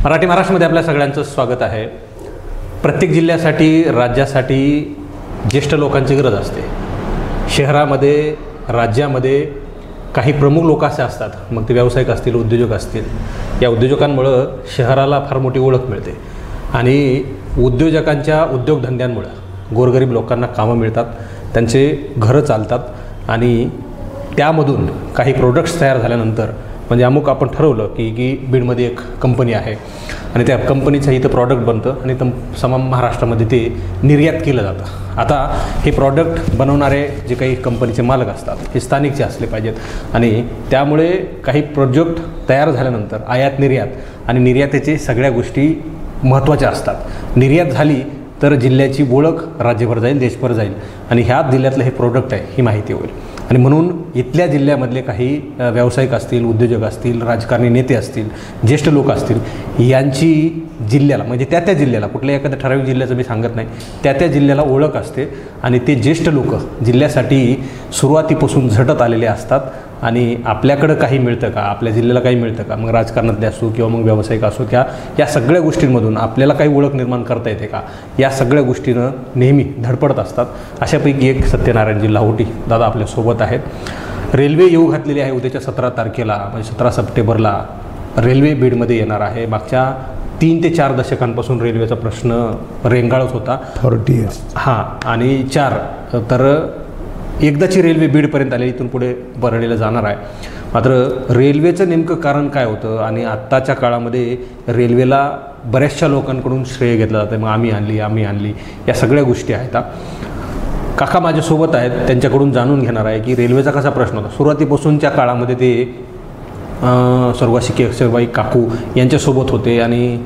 मराठी महाराष्ट्रामध्ये आपल्या सगळ्यांचं स्वागत आहे। प्रत्येक जिल्ह्यासाठी राज्यासाठी ज्येष्ठ लोकांची गरज असते। शहरामध्ये राज्यामध्ये काही प्रमुख लोक असे असतात, मग ते व्यावसायिक असतील, उद्योजक असतील। या उद्योजकांमुळे शहराला फार मोठी ओळख मिळते आणि उद्योजकांच्या उद्योगधंद्यांमुळे गोरगरीब लोकांना कामं मिळतात, त्यांचे घरं चालतात आणि त्यामधून काही प्रोडक्ट्स तयार झाल्यानंतर म्हणजे अमुक आपण ठरवलं की बीडमध्ये एक कंपनी आहे आणि त्या कंपनीचं इथं प्रॉडक्ट बनतं आणि तमाम महाराष्ट्रामध्ये ते निर्यात केलं जातं। आता हे प्रॉडक्ट बनवणारे जे काही कंपनीचे मालक असतात हे स्थानिकचे असले पाहिजेत आणि त्यामुळे काही प्रोजेक्ट तयार झाल्यानंतर आयात निर्यात आणि निर्यातीचे सगळ्या गोष्टी महत्त्वाच्या असतात। निर्यात झाली तर जिल्ह्याची ओळख राज्यभर जाईल, देशभर जाईल आणि ह्याच जिल्ह्यातलं हे प्रोडक्ट आहे ही माहिती होईल। आणि म्हणून इथल्या जिल्ह्यामधले काही व्यावसायिक असतील, उद्योजक असतील, राजकारणी नेते असतील, ज्येष्ठ लोक असतील, यांची जिल्ह्याला म्हणजे त्या जिल्ह्याला, कुठल्या एखाद्या ठराविक जिल्ह्याचं मी सांगत नाही, त्या जिल्ह्याला ओळख असते आणि ते ज्येष्ठ लोक जिल्ह्यासाठी सुरुवातीपासून झटत आलेले असतात आणि आपल्याकडं काही मिळतं का, आपल्या जिल्ह्याला काही मिळतं का, मग राजकारणातले असो किंवा मग व्यावसायिक असो, या सगळ्या गोष्टींमधून आपल्याला काही ओळख निर्माण करता येते का, या सगळ्या गोष्टीनं नेहमी धडपडत असतात। अशापैकी एक सत्यनारायणजी लाहोटी दादा आपल्यासोबत आहेत। रेल्वे येऊ घातलेली आहे उद्याच्या 17 तारखेला म्हणजे 17 सप्टेंबरला रेल्वे बीडमध्ये येणार आहे। मागच्या 3 ते 4 दशकांपासून रेल्वेचा प्रश्न रेंगाळत होता, 40 years हां, आणि 4 तर एकदाची रेल्वे बीडपर्यंत आली, इथून पुढे परळीला जाणार आहे। मात्र रेल्वेचं नेमकं कारण काय होतं आणि आत्ताच्या काळामध्ये रेल्वेला बऱ्याचशा लोकांकडून श्रेय घेतलं जातं, मग आम्ही आणली या सगळ्या गोष्टी आहेत। काका माझ्यासोबत आहेत, त्यांच्याकडून जाणून घेणार आहे की रेल्वेचा कसा प्रश्न होता सुरुवातीपासूनच्या काळामध्ये। ते स्वर्गवासी केशरबाई काकू यांच्यासोबत होते आणि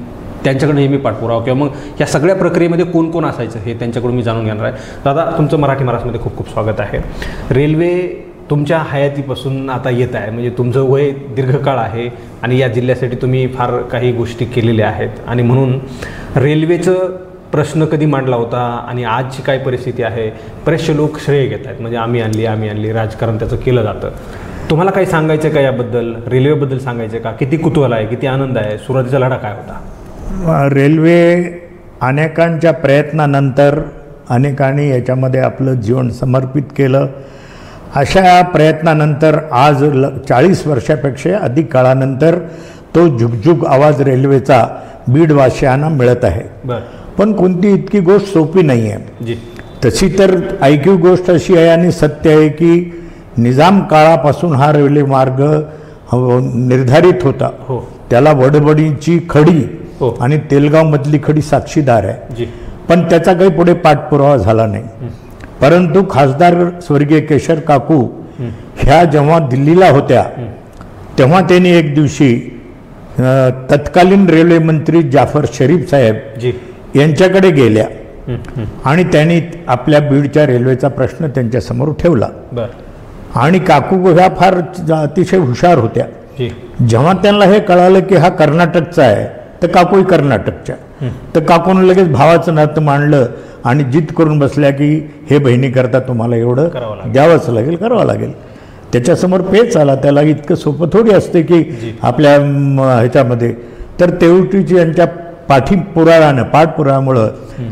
त्यांच्याकडे नेहमी पाठपुरावा किंवा मग या सगळ्या प्रक्रियेमध्ये कोण कोण असायचं हे त्यांच्याकडून मी जाणून घेणार आहे। दादा तुमचं मराठी महाराष्ट्रामध्ये खूप खूप स्वागत आहे। रेल्वे तुमच्या हयातीपासून आता येत आहे, म्हणजे तुमचं वय दीर्घकाळ आहे आणि या जिल्ह्यासाठी तुम्ही फार काही गोष्टी केलेल्या आहेत आणि म्हणून रेल्वेचं प्रश्न कधी मांडला होता आणि आजची काय परिस्थिती आहे, बरेचसे लोक श्रेय घेत आहेत, म्हणजे आम्ही आणली राजकारण त्याचं केलं जातं। तुम्हाला काही सांगायचं का याबद्दल, रेल्वेबद्दल सांगायचं का? किती कुतूहल आहे, किती आनंद आहे, सुरुवातीचा लढा काय होता? रेल्वे अनेकांच्या प्रयत्नानंतर अनेकांनी याच्यामध्ये आपलं जीवन समर्पित केलं। अशा प्रयत्नानंतर आज 40 वर्षापेक्षा अधिक काळानंतर तो झुकझुक आवाज रेल्वेचा बीडवासियांना मिळत आहे। पण कोणती इतकी गोष्ट सोपी नाही आहे। तशी तर ऐकीव गोष्ट अशी आहे आणि सत्य आहे की निजाम काळापासून हा रेल्वे मार्ग निर्धारित होता। त्याला वडवडीची खडी आणि तेलगावमधली खडी साक्षीदार आहे, पण त्याचा काही पुढे पाठपुरावा झाला नाही। परंतु खासदार स्वर्गीय केशर काकू ह्या जेव्हा दिल्लीला होत्या तेव्हा त्यांनी एक दिवशी तत्कालीन रेल्वे मंत्री जाफर शरीफ साहेब यांच्याकडे गेल्या आणि त्यांनी आपल्या बीडच्या रेल्वेचा प्रश्न त्यांच्यासमोर ठेवला आणि काकू ह्या फार अतिशय हुशार होत्या। जेव्हा त्यांना हे कळालं की हा कर्नाटकचा आहे तर काकूही कर्नाटकच्या, तर काकून लगेच भावाचं नातं मांडलं आणि जिद्द करून बसल्या की हे बहिणीकरता तुम्हाला एवढं द्यावंच लागेल, करावं लागेल। त्याच्यासमोर पेच आला, त्याला इतकं सोपं थोडी असते की आपल्या ह्याच्यामध्ये। तर तेवटीची यांच्या पाठपुराव्यामुळं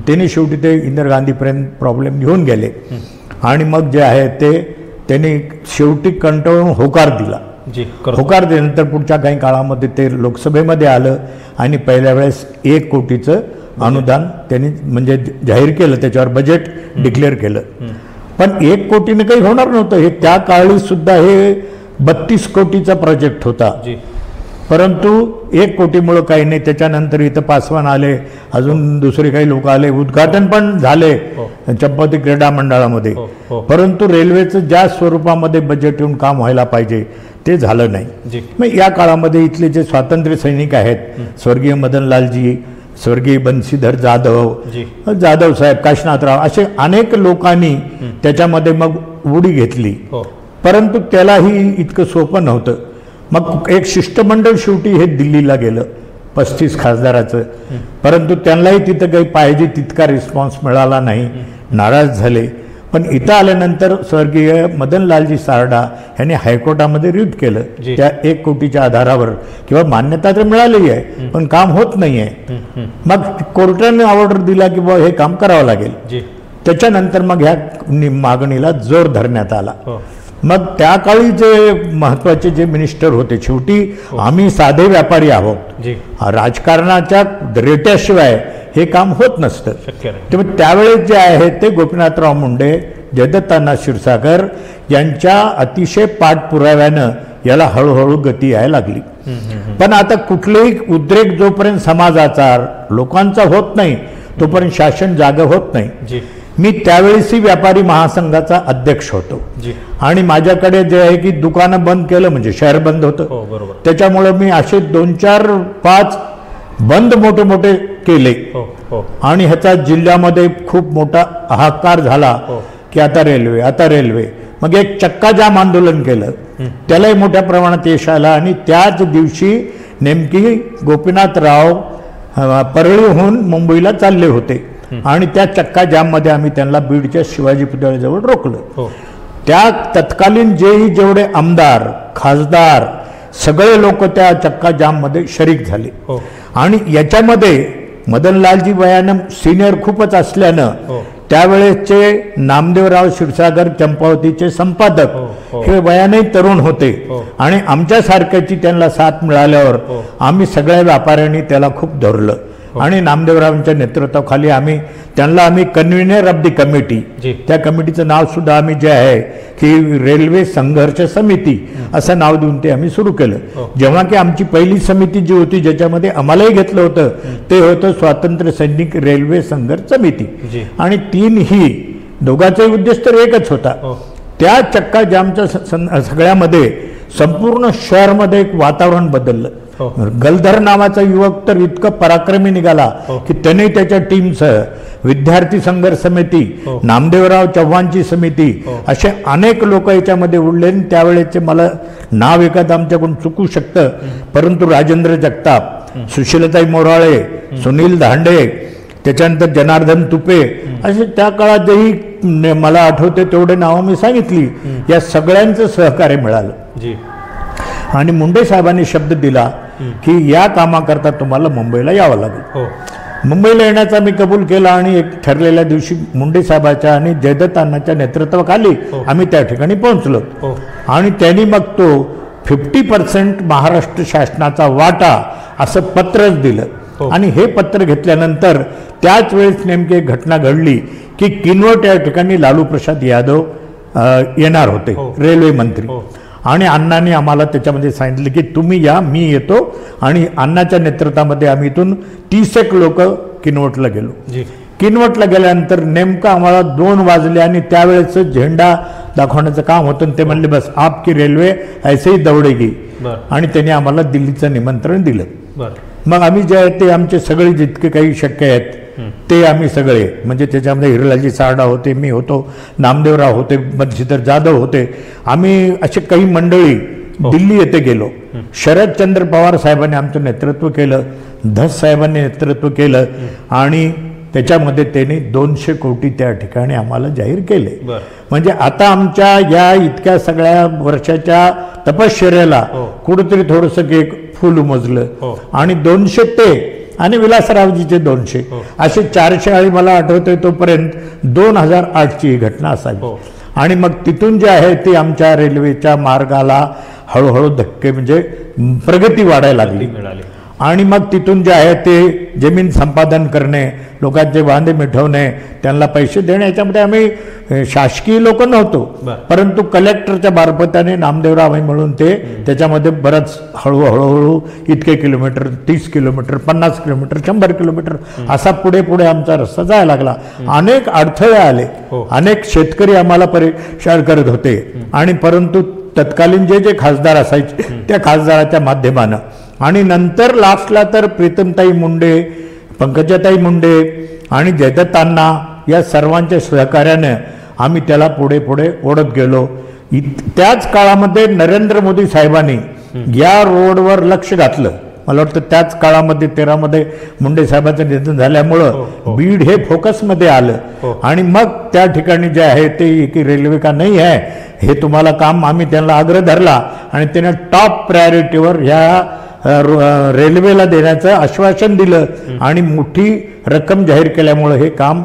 त्यांनी शेवटी ते इंदिरा गांधीपर्यंत प्रॉब्लेम घेऊन गेले आणि मग जे आहे ते त्यांनी शेवटी कंटाळून होकार दिला। होकार दिल्यानंतर पुढच्या काही काळामध्ये ते लोकसभेमध्ये आलं आणि पहिल्या वेळेस 1 कोटीचं अनुदान त्यांनी म्हणजे जाहीर केलं, त्याच्यावर बजेट डिक्लेअर केलं। पण 1 कोटीने काही होणार नव्हतं, हे त्या काळी सुद्धा हे 32 कोटीचा प्रोजेक्ट होता, परंतु 1 कोटीमुळं काही नाही। त्याच्यानंतर इथं पासवान आले, अजून दुसरे काही लोक आले, उद्घाटन पण झाले चंपावती क्रीडा मंडळामध्ये, परंतु रेल्वेचं ज्या स्वरूपामध्ये बजेट येऊन काम व्हायला पाहिजे ते झालं नाही। मग या काळामध्ये इथले जे स्वातंत्र्य सैनिक आहेत, स्वर्गीय मदनलालजी, स्वर्गीय बंशीधर जाधव साहेब, काशीनाथराव, असे अनेक लोकांनी त्याच्यामध्ये मग उडी घेतली, परंतु त्यालाही इतकं सोपं नव्हतं। मग एक शिष्टमंडळ शेवटी हे दिल्लीला गेलं 35 खासदाराचं, परंतु त्यांनाही तिथं काही पाहिजे तितका रिस्पॉन्स मिळाला नाही, नाराज झाले। पण इथं आल्यानंतर स्वर्गीय मदनलालजी सारडा यांनी हायकोर्टामध्ये रिट केलं जी. त्या 1 कोटीच्या आधारावर, किंवा मान्यता तर मिळाली आहे पण काम होत नाही आहे. मग कोर्टाने ऑर्डर दिला की बाबा हे काम करावं लागेल. जी. त्याच्यानंतर मग ह्या मागणीला जोर धरण्यात आला. हो. मग त्या काळी जे महत्वाचे जे मिनिस्टर होते, शेवटी आम्ही साधे व्यापारी आहोत, जी. राजकारणाच्या रेट्याशिवाय हे काम होत नसतं. शक्य नाही. तेव्हा त्यावेळेस जे आहे ते गोपीनाथराव मुंडे, जयदत्तांना क्षीरसागर यांच्या अतिशय पाठपुराव्यानं याला हळूहळू गती यायला लागली. पण आता कुठलेही उद्रेक जोपर्यंत समाजाचा लोकांचा होत नाही तोपर्यंत शासन जागं होत नाही. जी. मी त्यावेळेसही व्यापारी महासंघाचा अध्यक्ष होतो जी. आणि माझ्याकडे जे आहे की दुकानं बंद केलं म्हणजे शहर बंद होतं. हो, बरोबर. त्याच्यामुळं मी असे 2, 4, 5 बंद मोठे मोठे केले. हो. हो. आणि ह्याचा जिल्ह्यामध्ये खूप मोठा हाहाकार झाला हो. की आता रेल्वे, आता रेल्वे. मग एक चक्का जाम आंदोलन केलं, त्यालाही मोठ्या प्रमाणात यश आलं. आणि त्याच दिवशी नेमकी गोपीनाथराव परळीहून मुंबईला चालले होते आणि त्या चक्का जाममध्ये आम्ही त्यांना बीडच्या शिवाजी पुतळ्याजवळ रोखलं. हो. त्या तत्कालीन जेवढे आमदार, खासदार सगळे लोक त्या चक्का जाममध्ये शरीक झाले. हो. आणि याच्यामध्ये मदनलालजी वयानं सिनियर खूपच असल्यानं हो. त्यावेळेसचे नामदेवराव क्षीरसागर चंपावतीचे संपादक हो. हो. हे वयाने तरुण होते. हो. आणि आमच्यासारख्याची त्यांना साथ मिळाल्यावर हो. आम्ही सगळ्या व्यापाऱ्यांनी त्याला खूप धरलं. आणि नामदेवरावांच्या नेतृत्वाखाली आम्ही कन्व्हिनर ऑफ दी कमिटी, जी. त्या कमिटीचं नाव सुद्धा आम्ही जे आहे की रेल्वे संघर्ष समिती असं नाव देऊन ते आम्ही सुरू केलं. जेव्हा की आमची पहिली समिती जी होती ज्याच्यामध्ये आम्हालाही घेतलं होतं ते होतं स्वातंत्र्य सैनिक रेल्वे संघर्ष समिती. जी. आणि 3 ही दोघांचाही उद्देश तर एकच होता. त्या चक्का जामच्या सगळ्यामध्ये संपूर्ण शहरमध्ये एक वातावरण बदललं. गलधर नावाचा युवक तर इतकं पराक्रमी निघाला की त्याने त्याच्या टीमसह विद्यार्थी संघर्ष समिती, नामदेवराव चव्हाणची समिती, असे अनेक लोक याच्यामध्ये उडले. त्यावेळेचे मला नाव एखादं आमच्याकडून चुकू शकतं, परंतु राजेंद्र जगताप, सुशीलताई मोराळे, सुनील धांडे, त्याच्यानंतर जनार्दन तुपे, असे त्या काळात जेही मला आठवते तेवढे नावं मी सांगितली. या सगळ्यांचं सहकार्य मिळालं. जी. आणि मुंडे साहेबांनी शब्द दिला की या कामाकरता तुम्हाला मुंबईला यावं लागेल. हो. मुंबईला येण्याचा मी कबूल केला आणि एक ठरलेल्या दिवशी मुंडे साहेबाच्या आणि जयदत्तांनाच्या नेतृत्वाखाली आम्ही त्या ठिकाणी पोहोचलो. आणि त्यांनी मग तो 50% महाराष्ट्र शासनाचा वाटा असं पत्रच दिलं. आणि हे पत्र घेतल्यानंतर त्याच वेळेस नेमकी एक घटना घडली की किनवट या ठिकाणी लालू प्रसाद यादव येणार होते, रेल्वे मंत्री. आणि अण्णांनी आम्हाला त्याच्यामध्ये सांगितलं की तुम्ही या, मी येतो. आणि अण्णाच्या नेतृत्वामध्ये आम्ही इथून 30 लोक किनवटला गेलो. किनवटला गेल्यानंतर नेमकं आम्हाला 2 वाजले आणि त्यावेळेस झेंडा दाखवण्याचं काम होतं. ते म्हणले बस आपकी रेल्वे ऐसे ही दौडेगी. आणि त्यांनी आम्हाला दिल्लीचं निमंत्रण दिलं. मग आम्ही जे आहे ते आमचे सगळे जितके काही शक्य आहेत ते आम्ही सगळे, म्हणजे त्याच्यामध्ये हिरलालजी सारडा होते, मी होतो, नामदेवराव होते, बंशीधर जाधव होते, आम्ही असे काही मंडळी दिल्ली येथे गेलो. शरदचंद्र पवार साहेबांनी आमचं नेतृत्व केलं, धस साहेबांनी नेतृत्व केलं. आणि त्याच्यामध्ये त्यांनी 200 कोटी त्या ठिकाणी आम्हाला जाहीर केले. म्हणजे आता आमच्या या इतक्या सगळ्या वर्षाच्या तपश्चर्याला कुठेतरी थोडंसं एक फुल उमजलं. आणि 200 ते आणि विलासरावजीचे 200 असे 400 आणि मला आठवतोय तोपर्यंत 2008ची ही घटना असावी. आणि मग तिथून जे आहे ती आमच्या रेल्वेच्या मार्गाला हळूहळू धक्के म्हणजे प्रगती वाढायला लागली. आणि मग तिथून जे आहे ते जमीन संपादन करणे, लोकांचे वांदे मिटवणे, त्यांना पैसे देणे, याच्यामध्ये आम्ही शासकीय लोक नव्हतो, परंतु कलेक्टरच्या मार्फताने नामदेवराव मिळून ते त्याच्यामध्ये बरंच हळूहळू इतके किलोमीटर, 30 किलोमीटर, 50 किलोमीटर, 100 किलोमीटर असा पुढे पुढे आमचा रस्ता जायला लागला. अनेक अडथळे आले, अनेक शेतकरी आम्हाला परेशान करत होते. आणि परंतु तत्कालीन जे खासदार असायचे त्या खासदाराच्या माध्यमानं आणि नंतर लास्टला तर प्रीतमताई मुंडे, पंकजाताई मुंडे आणि जयदत्तांना या सर्वांच्या सहकार्याने आम्ही त्याला पुढे पुढे ओढत गेलो. त्याच काळामध्ये नरेंद्र मोदी साहेबांनी या रोडवर लक्ष घातलं मला वाटतं त्याच काळामध्ये 13मध्ये मुंडे साहेबांचं निधन झाल्यामुळं बीड हे फोकसमध्ये आलं आणि मग त्या ठिकाणी जे आहे ते की रेल्वे का नाही आहे हे तुम्हाला काम आम्ही त्यांना आग्रह धरला आणि त्याने टॉप प्रायोरिटीवर ह्या रेल्वेला देण्याचं आश्वासन दिलं आणि मोठी रक्कम जाहीर केल्यामुळं हे काम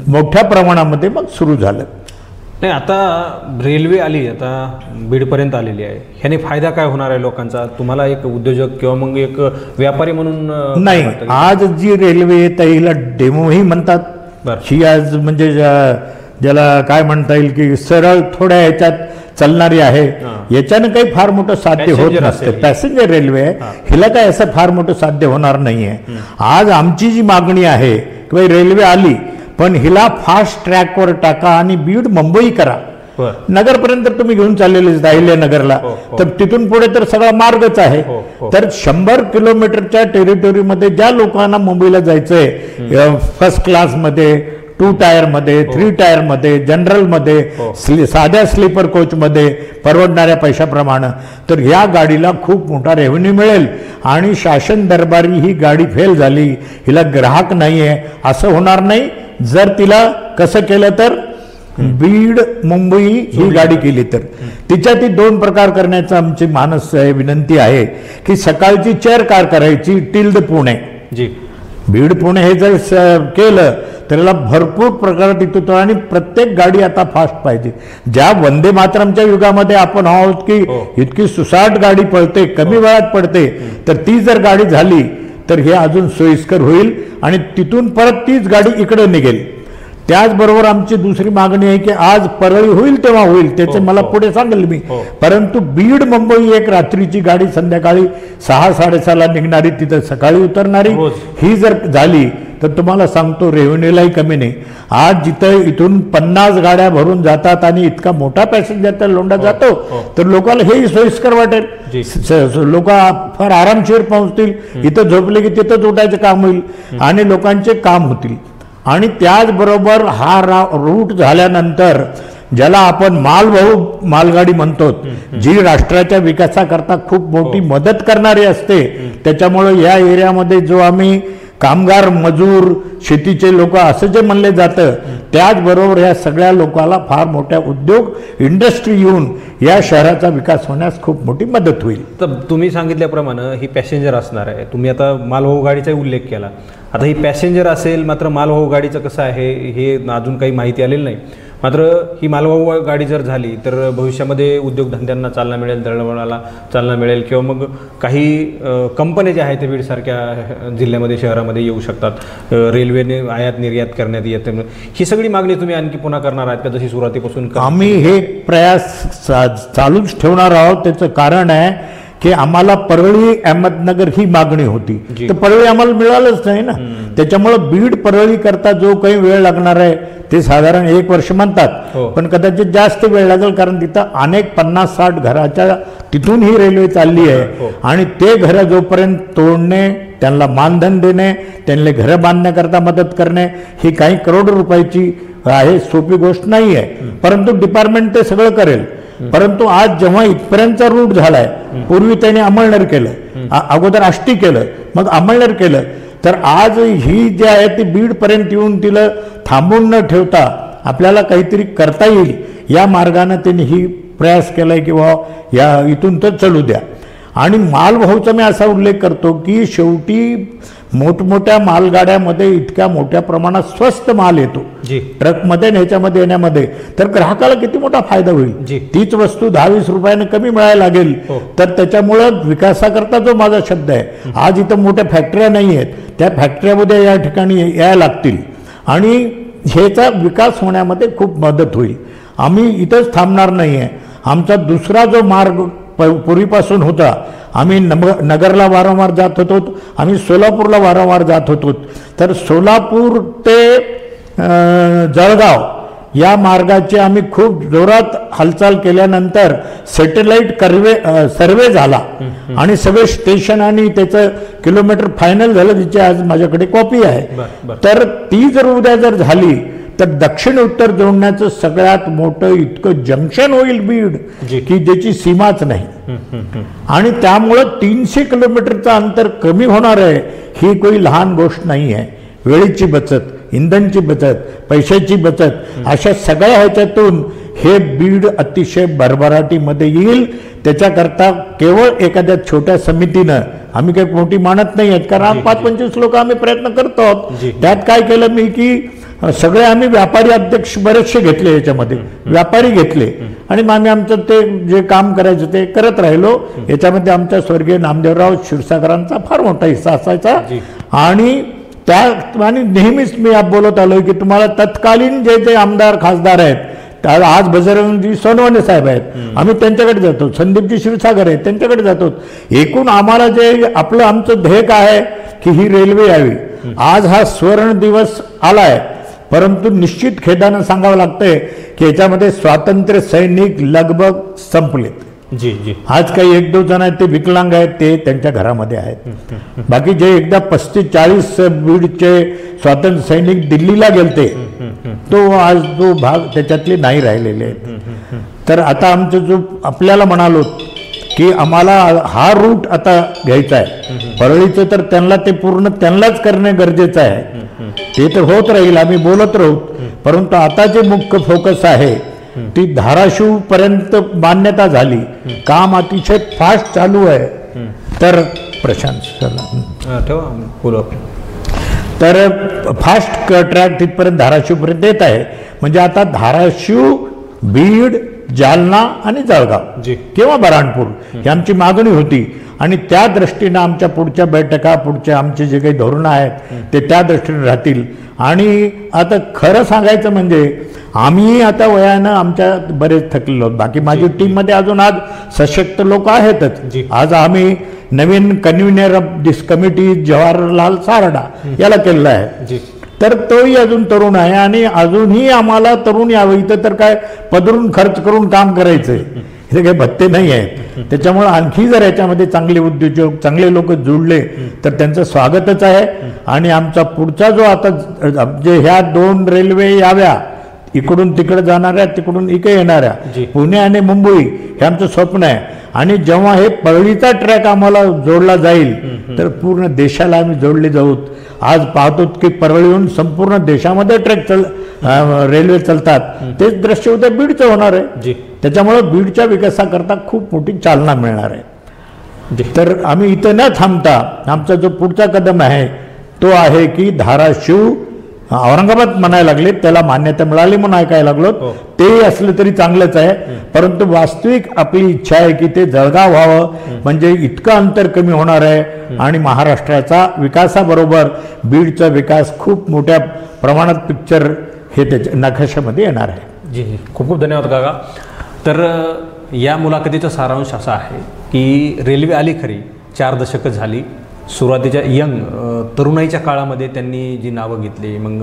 मोठ्या प्रमाणामध्ये मग सुरू झालं. नाही, आता रेल्वे आली, आता बीडपर्यंत आलेली आहे, ह्याने फायदा काय होणार आहे लोकांचा? तुम्हाला एक उद्योजक किंवा मग एक व्यापारी म्हणून नाही, आज जी रेल्वे येत आहे हिला डेमोही म्हणतात. ही आज म्हणजे ज्याला काय म्हणता येईल की सरळ थोड्या ह्याच्यात चालणारी आहे, याच्यानं काही फार मोठं साध्य होत नसते. पॅसेंजर रेल्वे आहे, हिला काय असं फार मोठं साध्य होणार नाहीये. आज आमची जी मागणी आहे की रेल्वे आली पण हिला फास्ट ट्रॅकवर टाका आणि बीड मुंबई करा. नगरपर्यंत तुम्ही घेऊन चाललेले राहिले नगरला, तर तिथून पुढे तर सगळा मार्गच आहे. तर 100 किलोमीटरच्या टेरिटोरीमध्ये ज्या लोकांना मुंबईला जायचंय, फर्स्ट क्लासमध्ये, 2 टायरमध्ये, 3 टायरमध्ये, जनरलमध्ये, साध्या स्लीपर कोचमध्ये परवडणाऱ्या पैशाप्रमाणे, तर या गाडीला खूप मोठा रेव्हेन्यू मिळेल आणि शासन दरबारी ही गाडी फेल झाली, हिला ग्राहक नाही आहे असं होणार नाही. जर तिला कसं केलं तर बीड मुंबई ही गाडी केली तर तिच्यात 2 प्रकार करण्याचा आमची मानस आहे, विनंती आहे की सकाळची चेअर कार करायची टिल द पुणे. बीड पुणे हे जर केलं तर याला भरपूर प्रकारात येतो आणि प्रत्येक गाडी आता फास्ट पाहिजे. ज्या वंदे मातरमच्या युगामध्ये आपण आहोत की इतकी सुसाट गाडी पळते, कमी वेळात पडते, तर ती जर गाडी झाली तर हे अजून सोयीस्कर होईल आणि तिथून परत तीच गाडी इकडे निघेल. त्याचबरोबर आमची दुसरी मागणी आहे की आज परळी होईल तेव्हा होईल, त्याचे मला पुढे सांगेल मी, परंतु बीड मुंबई एक रात्रीची गाडी संध्याकाळी 6-6:30ला निघणारी, तिथं सकाळी उतरणारी, ही जर झाली तर तुम्हाला सांगतो रेव्हेन्यूलाही कमी नाही. आज जिथं इथून 50 गाड्या भरून जातात आणि इतका मोठा पॅसेंजरचा लोंढा जातो तर लोकांना हेही सोयीस्कर वाटेल. लोक फार आरामशीर पोहोचतील, इथं झोपले की तिथंच उठायचं काम होईल आणि लोकांचे काम होतील. आणि त्याचबरोबर हा रूट झाल्यानंतर ज्याला आपण मालवाहू मालगाडी म्हणतो, जी राष्ट्राच्या विकासाकरता खूप मोठी मदत करणारी असते, त्याच्यामुळे या एरियामध्ये जो आम्ही कामगार, मजूर, शेतीचे लोक असं जे म्हणले जातं, त्याचबरोबर या सगळ्या लोकांना फार मोठ्या उद्योग, इंडस्ट्री येऊन या शहराचा विकास होण्यास खूप मोठी मदत होईल. तर तुम्ही सांगितल्याप्रमाणे ही पॅसेंजर असणार आहे. तुम्ही आता मालवाहू गाडीचाही उल्लेख केला. आता ही पॅसेंजर असेल, मात्र मालवाहू गाडीचं कसं आहे हे अजून काही माहिती आलेली नाही. मात्र ही मालवाहू गाडी जर झाली तर भविष्यामध्ये उद्योगधंद्यांना चालना मिळेल, दळणवळणाला चालना मिळेल किंवा मग काही कंपन्या ज्या आहेत ते बीडसारख्या जिल्ह्यामध्ये, शहरामध्ये येऊ शकतात. रेल्वेने आयात निर्यात करण्यात येते. ही सगळी मागणी तुम्ही आणखी पुन्हा करणार आहात का, जशी सुरुवातीपासून? आम्ही हे प्रयास चालूच ठेवणार आहोत. त्याचं कारण आहे की आम्हाला परळी अहमदनगर ही मागणी होती, तर परळी आम्हाला मिळालंच नाही ना. त्याच्यामुळं बीड परळी करता जो काही वेळ लागणार आहे ते साधारण 1 वर्ष म्हणतात, पण कदाचित जास्त वेळ लागेल, कारण तिथं अनेक 50-60 घराच्या तिथून ही रेल्वे चालली आहे आणि ते घरं जोपर्यंत तोडणे, त्यांना मानधन देणे, त्यांना घरं बांधण्याकरता मदत करणे ही काही करोड रुपयाची आहे, सोपी गोष्ट नाही आहे. परंतु डिपार्टमेंट ते सगळं करेल. परंतु आज जेव्हा इथपर्यंतचा रूट झालाय, पूर्वी त्याने अंमळनेर केलं, अगोदर आष्टी केलं, मग अंमळनेर केलं, तर आज ही जी आहे ती बीड पर्यंत येऊन तिला थांबून न ठेवता आपल्याला काहीतरी करता येईल या मार्गाने त्यांनी ही प्रयास केलाय किंवा या इथून तर चालू द्या. आणि मालवाहूचा मी असा उल्लेख करतो की शेवटी मोठमोठ्या मालगाड्यामध्ये इतक्या मोठ्या प्रमाणात स्वस्त माल येतो, ट्रकमध्ये ह्याच्यामध्ये येण्यामध्ये, तर ग्राहकाला किती मोठा फायदा होईल. तीच वस्तू 10-20 रुपयाने कमी मिळायला लागेल. तर त्याच्यामुळं विकासाकरता जो माझा शब्द आहे, आज इथं मोठ्या फॅक्टऱ्या नाही आहेत, त्या फॅक्टऱ्यामध्ये या ठिकाणी यायला लागतील आणि ह्याचा विकास होण्यामध्ये खूप मदत होईल. आम्ही इथंच थांबणार नाही आहे. आमचा दुसरा जो मार्ग पूर्वीपासून होता, आम्ही नगरला वारंवार जात होतो, आम्ही सोलापूरला वारंवार जात होतो, तर सोलापूर ते जळगाव या मार्गाची आम्ही खूप जोरात हालचाल केल्यानंतर सॅटेलाइट सर्वे झाला आणि सगळे स्टेशन आणि त्याचं किलोमीटर फायनल झालं, तिची आज माझ्याकडे कॉपी आहे. तर ती जर उद्या जर झाली तर दक्षिण उत्तर जोडण्याचं सगळ्यात मोठं इतकं जंक्शन होईल बीड की ज्याची सीमाच नाही. आणि त्यामुळं 300 किलोमीटरचं अंतर कमी होणार आहे. ही काही लहान गोष्ट नाही आहे. वेळेची बचत, इंधनची बचत, पैशाची बचत, अशा सगळ्या ह्याच्यातून हे बीड अतिशय भरभराटीमध्ये येईल. त्याच्याकरता केवळ एखाद्या छोट्या समितीनं, आम्ही काही मोठी मानत नाही आहेत, कारण 5-25 लोक आम्ही प्रयत्न करतो आहोत. त्यात काय केलं मी की सगळे आम्ही व्यापारी अध्यक्ष बरेचसे घेतले, याच्यामध्ये व्यापारी घेतले आणि आम्ही आमचं ते जे काम करायचं ते करत राहिलो. याच्यामध्ये आमच्या स्वर्गीय नामदेवराव क्षीरसागरांचा फार मोठा हिस्सा असायचा. आणि नेहमीच मी बोलत आलोय की तुम्हाला तत्कालीन जे जे आमदार खासदार आहेत, आज बजरंगजी सोनवणे साहेब आहेत, आम्ही त्यांच्याकडे जातो. संदीपजी क्षीरसागर आहेत, त्यांच्याकडे जातो. एकूण आम्हाला जे आमचं ध्येय काय आहे की ही रेल्वे यावी. आज हा स्वर्ण दिवस आलाय, परंतु निश्चित खेदानं सांगावं लागतंय की याच्यामध्ये स्वातंत्र्य सैनिक लगभग संपलेत. आज काही 1-2 जण आहेत ते विकलांग आहेत, ते त्यांच्या घरामध्ये आहेत. बाकी जे एकदा 35-40 बीडचे स्वातंत्र्य सैनिक दिल्लीला गेलते, तो आज जो भाग त्याच्यातले नाही राहिलेले आहेत. तर आता आमचं जो आपल्याला म्हणालो की आम्हाला हा रूट आता घ्यायचा आहे परळीचं, तर त्यांना ते पूर्ण त्यांनाच करणे गरजेचं आहे. ते तर होत राहील, आम्ही बोलत राहू. परंतु आता जे मुख्य फोकस आहे ती धाराशिव पर्यंत मान्यता झाली. काम अतिशय फास्ट चालू आहे. तर प्रशांत तर फास्ट ट्रॅक तिथपर्यंत धाराशिवपर्यंत येत आहे. म्हणजे आता धाराशिव, बीड, जालना आणि जळगाव किंवा बऱ्हाणपूर ही आमची मागणी होती. आणि त्या दृष्टीनं आमच्या पुढच्या बैठका, पुढचे आमचे जे काही धोरणं आहेत ते त्या दृष्टीने राहतील. आणि आता खरं सांगायचं म्हणजे आम्ही आता वयानं आमच्या बरेच थकलेलो आहोत. बाकी माझी टीममध्ये अजून आज सशक्त लोक आहेतच. आज आम्ही नवीन convener of this committee Jawaharlal Sarda याला केलेला आहे. तर तोही अजून तरुण आहे आणि अजूनही आम्हाला तरुण यावं. इथं तर काय पदरून खर्च करून काम करायचंय, हे काही भत्ते नाही आहेत. त्याच्यामुळे आणखी जर याच्यामध्ये चांगले उद्योजक, चांगले लोक जुळले तर त्यांचं स्वागतच आहे. आणि आमचा पुढचा जो आता जे ह्या 2 रेल्वे याव्या, इकडून तिकडे जाणाऱ्या, तिकडून इकडे येणाऱ्या, पुणे आणि मुंबई, हे आमचं स्वप्न आहे. आणि जेव्हा हे परळीचा ट्रॅक आम्हाला जोडला जाईल तर पूर्ण देशाला आम्ही जोडले जाऊत. आज पाहतो की परळीहून संपूर्ण देशामध्ये रेल्वे चालतात. तेच दृश्य उद्या बीडचं होणार आहे. त्याच्यामुळे बीडच्या विकासाकरता खूप मोठी चालना मिळणार आहे. तर आम्ही इथं न थांबता आमचा जो पुढचा कदम आहे तो आहे की धाराशिव, औरंगाबाद म्हणायला लागले, त्याला मान्यता मिळाली म्हणून ऐकायला लागलो. ते असलं तरी चांगलंच आहे, परंतु वास्तविक आपली इच्छा आहे की ते जळगाव व्हावं. म्हणजे इतकं अंतर कमी होणार आहे आणि महाराष्ट्राचा विकासाबरोबर बीडचा विकास खूप मोठ्या प्रमाणात पिक्चर हे त्याच्या नकाशामध्ये येणार आहे. जी खूप खूप धन्यवाद काका. तर या मुलाखतीचा सारांश असा आहे की रेल्वे आली खरी, 4 दशकं झाली. सुरुवातीच्या तरुणाईच्या काळामध्ये त्यांनी जी नावं घेतली, मग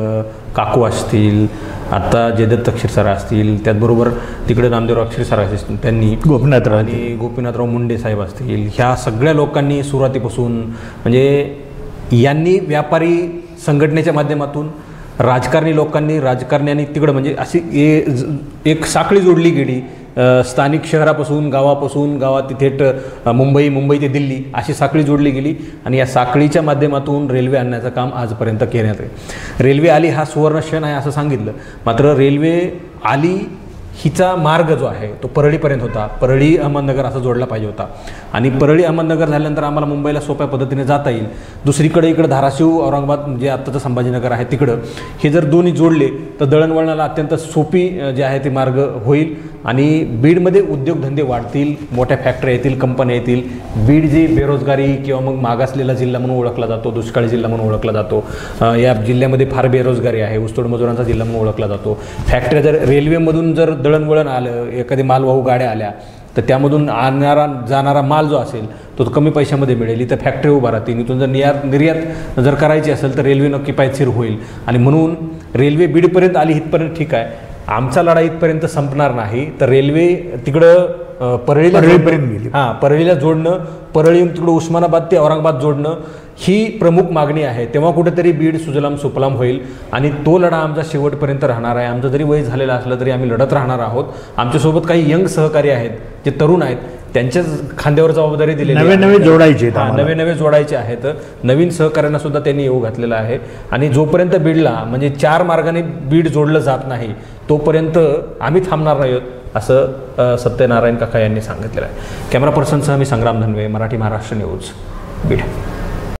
काकू असतील, आता जयदत्त क्षीरसागर असतील, त्याचबरोबर तिकडे नामदेवराव क्षीरसागर असतील, त्यांनी गोपीनाथराव आणि गोपीनाथराव मुंडे साहेब असतील, ह्या सगळ्या लोकांनी सुरुवातीपासून म्हणजे यांनी व्यापारी संघटनेच्या माध्यमातून राजकारणी लोकांनी, राजकारण्यांनी तिकडं म्हणजे अशी एक साखळी जोडली गेली. स्थानिक शहरापासून, गावात थेट मुंबई ते दिल्ली अशी साखळी जोडली गेली आणि या साखळीच्या माध्यमातून रेल्वे आणण्याचं काम आजपर्यंत करण्यात आहे. रेल्वे आली हा सुवर्ण क्षण आहे असं सांगितलं, मात्र रेल्वे आली हिचा मार्ग जो आहे तो परळीपर्यंत होता. परळी अहमदनगर असा जोडला पाहिजे होता आणि परळी अहमदनगर झाल्यानंतर आम्हाला मुंबईला सोप्या पद्धतीने जाता येईल. दुसरीकडे इकडं धाराशिव, औरंगाबाद जे आत्ताचं संभाजीनगर आहे तिकडं हे जर दोन्ही जोडले तर दळणवळणाला अत्यंत सोपी जे आहे ते मार्ग होईल आणि बीडमध्ये उद्योगधंदे वाढतील, मोठ्या फॅक्टऱ्या येतील, कंपन्या येतील. बीड जी बेरोजगारी किंवा मग मागासलेला जिल्हा म्हणून ओळखला जातो, दुष्काळी जिल्हा म्हणून ओळखला जातो, या जिल्ह्यामध्ये फार बेरोजगारी आहे, ऊसतोड मजुरांचा जिल्हा म्हणून ओळखला जातो. फॅक्टऱ्या जर रेल्वेमधून जर दळणवळण आलं, एखादी मालवाहू गाड्या आल्या तर त्यामधून जाणारा माल जो असेल तो कमी पैशामध्ये मिळेल, इथं फॅक्टरी उभा राहतील. इथून जर निर्यात जर करायची असेल तर रेल्वे नक्की पायथीर होईल. आणि म्हणून रेल्वे बीडपर्यंत आली इथपर्यंत ठीक आहे, आमचा लढा इथपर्यंत संपणार नाही. तर रेल्वे तिकडं परळीला जोडणं, परळीला जोडणं, परळी तिकडं उस्मानाबाद ते औरंगाबाद जोडणं, ही प्रमुख मागणी आहे, तेव्हा कुठेतरी बीड सुजलाम सुफलाम होईल आणि तो लढा आमचा शेवटपर्यंत राहणार आहे. आमचं जरी वय झालेलं असलं तरी आम्ही लढत राहणार आहोत. आमच्यासोबत काही यंग सहकारी आहेत, जे तरुण आहेत, त्यांच्याच खांद्यावर जबाबदारी दिलेली आहे. नवे जोडायचे आहेत आम्हाला. नवे जोडायचे आहेत. नवीन सहकार्यांना सुद्धा त्यांनी येऊ घातलेला आहे आणि जोपर्यंत बीडला म्हणजे 4 मार्गाने बीड जोडलं जात नाही तोपर्यंत आम्ही थांबणार नाही असं सत्यनारायण काका यांनी सांगितलेलं आहे. कॅमेरा पर्सनसह मी संग्राम धनवे, मराठी महाराष्ट्र न्यूज, बीड.